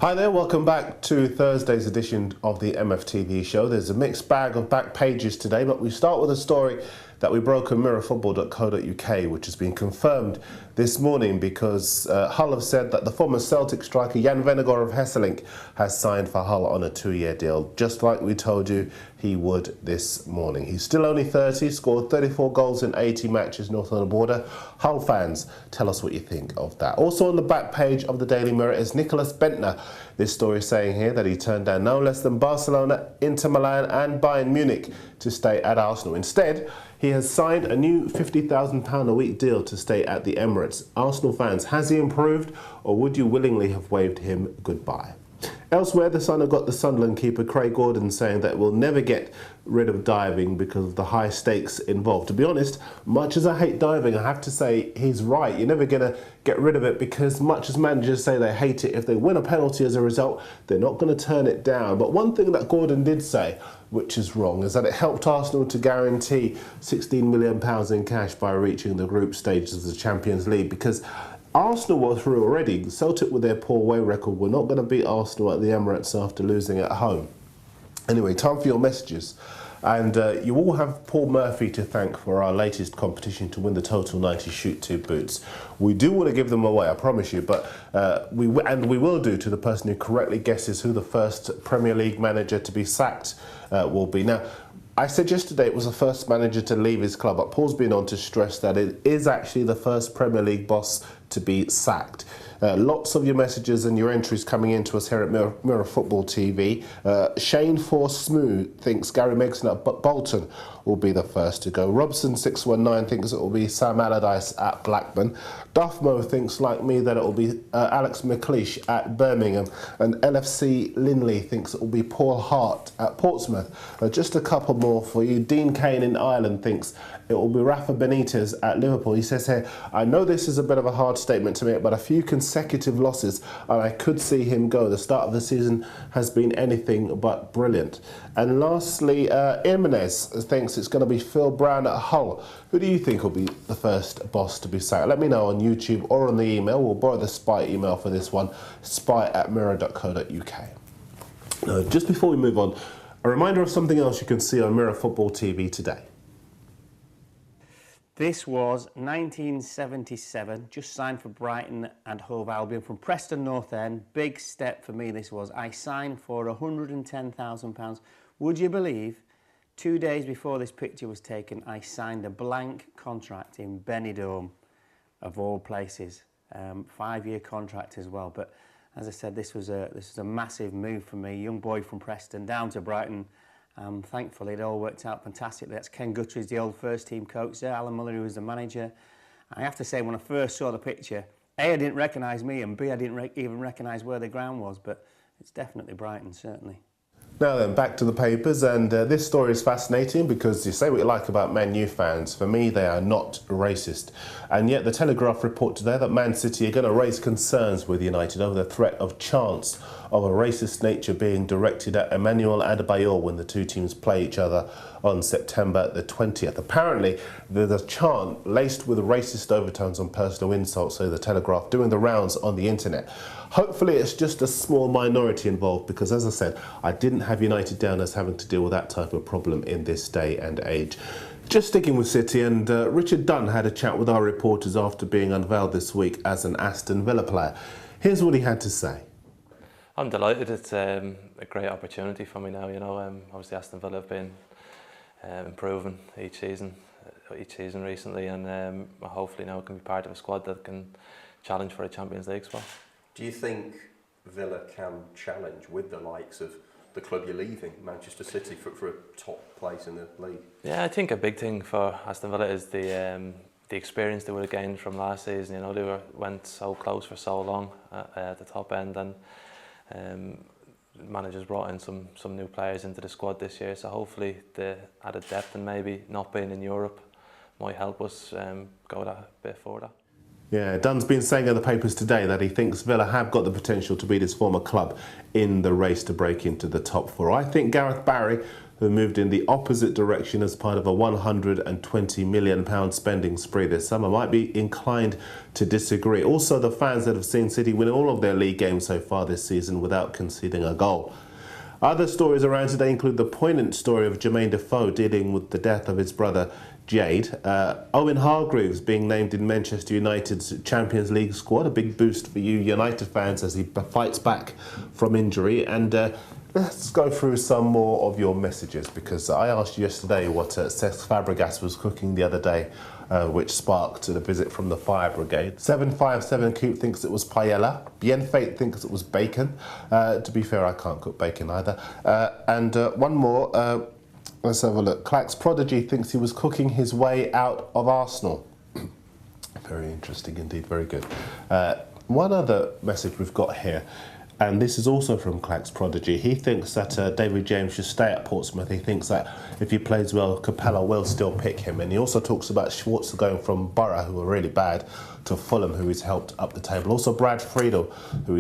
Hi there, welcome back to Thursday's edition of the MFTV show. There's a mixed bag of back pages today, but we start with a story that we broke on mirrorfootball.co.uk, which has been confirmed this morning because Hull have said that the former Celtic striker Jan Vennegoor of Hesselink has signed for Hull on a 2-year deal, just like we told you he would this morning. He's still only 30, scored 34 goals in 80 matches north of the border. Hull fans, tell us what you think of that. Also on the back page of the Daily Mirror is Nicholas Bentner. This story is saying here that he turned down no less than Barcelona, Inter Milan and Bayern Munich to stay at Arsenal. Instead, he has signed a new £50,000 a week deal to stay at the Emirates. Arsenal fans, has he improved or would you willingly have waved him goodbye? Elsewhere, the Sun have got the Sunderland keeper Craig Gordon saying that we'll never get rid of diving because of the high stakes involved. To be honest, much as I hate diving, I have to say he's right. You're never going to get rid of it because much as managers say they hate it, if they win a penalty as a result, they're not going to turn it down. But one thing that Gordon did say, which is wrong, is that it helped Arsenal to guarantee £16 million in cash by reaching the group stages of the Champions League, because Arsenal were through already. Celtic, with their poor away record, were not going to beat Arsenal at the Emirates after losing at home. Anyway, time for your messages. And you all have Paul Murphy to thank for our latest competition to win the Total 90 Shoot 2 boots. We do want to give them away, I promise you, but we will do to the person who correctly guesses who the first Premier League manager to be sacked will be. Now, I said yesterday it was the first manager to leave his club, but Paul's been on to stress that it is actually the first Premier League boss to be sacked. Lots of your messages and your entries coming into us here at Mirror Football TV. Shane Force Smooth thinks Gary Megson at Bolton will be the first to go. Robson619 thinks it will be Sam Allardyce at Blackburn. Duffmo thinks, like me, that it will be Alex McLeish at Birmingham. And LFC Linley thinks it will be Paul Hart at Portsmouth. Just a couple more for you. Dean Kane in Ireland thinks it will be Rafa Benitez at Liverpool. He says here, I know this is a bit of a hard statement to make, but a few consecutive losses and I could see him go. The start of the season has been anything but brilliant. And lastly, Jimenez thinks it's going to be Phil Brown at Hull. Who do you think will be the first boss to be sacked? Let me know on YouTube or on the email. We'll borrow the spy email for this one, spy@mirror.co.uk. Just before we move on, a reminder of something else you can see on Mirror Football TV today. This was 1977, just signed for Brighton and Hove Albion from Preston North End. Big step for me this was. I signed for £110,000. Would you believe, 2 days before this picture was taken, I signed a blank contract in Benidorm, of all places. 5-year contract as well. But as I said, this was a massive move for me. Young boy from Preston down to Brighton. Thankfully, it all worked out fantastically. That's Ken Guthries, the old first-team coach there. Alan Muller, who was the manager. I have to say, when I first saw the picture, A, I didn't recognise me, and B, I didn't even recognise where the ground was. But it's definitely Brighton, certainly. Now then, back to the papers, and this story is fascinating because you say what you like about Man U fans. For me, they are not racist. And yet the Telegraph report today that Man City are going to raise concerns with United over the threat of chants of a racist nature being directed at Emmanuel Adebayor when the two teams play each other on September the 20th. Apparently, there's a chant laced with racist overtones and personal insults, so the Telegraph doing the rounds on the internet. Hopefully it's just a small minority involved because, as I said, I didn't have United down as having to deal with that type of problem in this day and age. Just sticking with City, and Richard Dunn had a chat with our reporters after being unveiled this week as an Aston Villa player. Here's what he had to say. I'm delighted. It's a great opportunity for me now. You know, obviously Aston Villa have been improving each season recently, and hopefully now can be part of a squad that can challenge for a Champions League spot. Do you think Villa can challenge with the likes of the club you're leaving, Manchester City, for a top place in the league? Yeah, I think a big thing for Aston Villa is the experience they would have gained from last season. You know, they went so close for so long at the top end, and managers brought in some new players into the squad this year. So hopefully the added depth and maybe not being in Europe might help us go that bit further. Yeah, Dunn's been saying in the papers today that he thinks Villa have got the potential to beat his former club in the race to break into the top four. I think Gareth Barry, who moved in the opposite direction as part of a £120 million spending spree this summer, might be inclined to disagree. Also, the fans that have seen City win all of their league games so far this season without conceding a goal. Other stories around today include the poignant story of Jermaine Defoe dealing with the death of his brother Jade. Owen Hargreaves being named in Manchester United's Champions League squad, a big boost for you United fans as he fights back from injury. And let's go through some more of your messages, because I asked you yesterday what Cesc Fabregas was cooking the other day, which sparked the visit from the fire brigade. 757 Coop thinks it was paella. Bien Fate thinks it was bacon. To be fair, I can't cook bacon either. And one more. Let's have a look. Clax Prodigy thinks he was cooking his way out of Arsenal. Very interesting indeed, very good. One other message we've got here, and this is also from Clax Prodigy. He thinks that David James should stay at Portsmouth. He thinks that if he plays well, Capella will still pick him. And he also talks about Schwarzer going from Borough, who are really bad, to Fulham, who he's helped up the table. Also Brad Friedel, who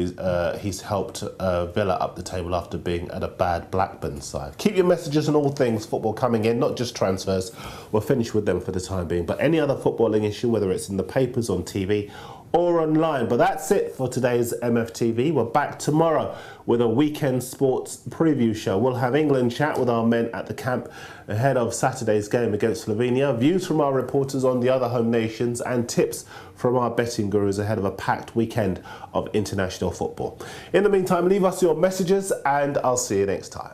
he's helped Villa up the table after being at a bad Blackburn side. Keep your messages on all things football coming in, not just transfers. We'll finish with them for the time being. But any other footballing issue, whether it's in the papers, on TV, or online. But that's it for today's MFTV. We're back tomorrow with a weekend sports preview show. We'll have England chat with our men at the camp ahead of Saturday's game against Slovenia, views from our reporters on the other home nations, and tips from our betting gurus ahead of a packed weekend of international football. In the meantime, leave us your messages and I'll see you next time.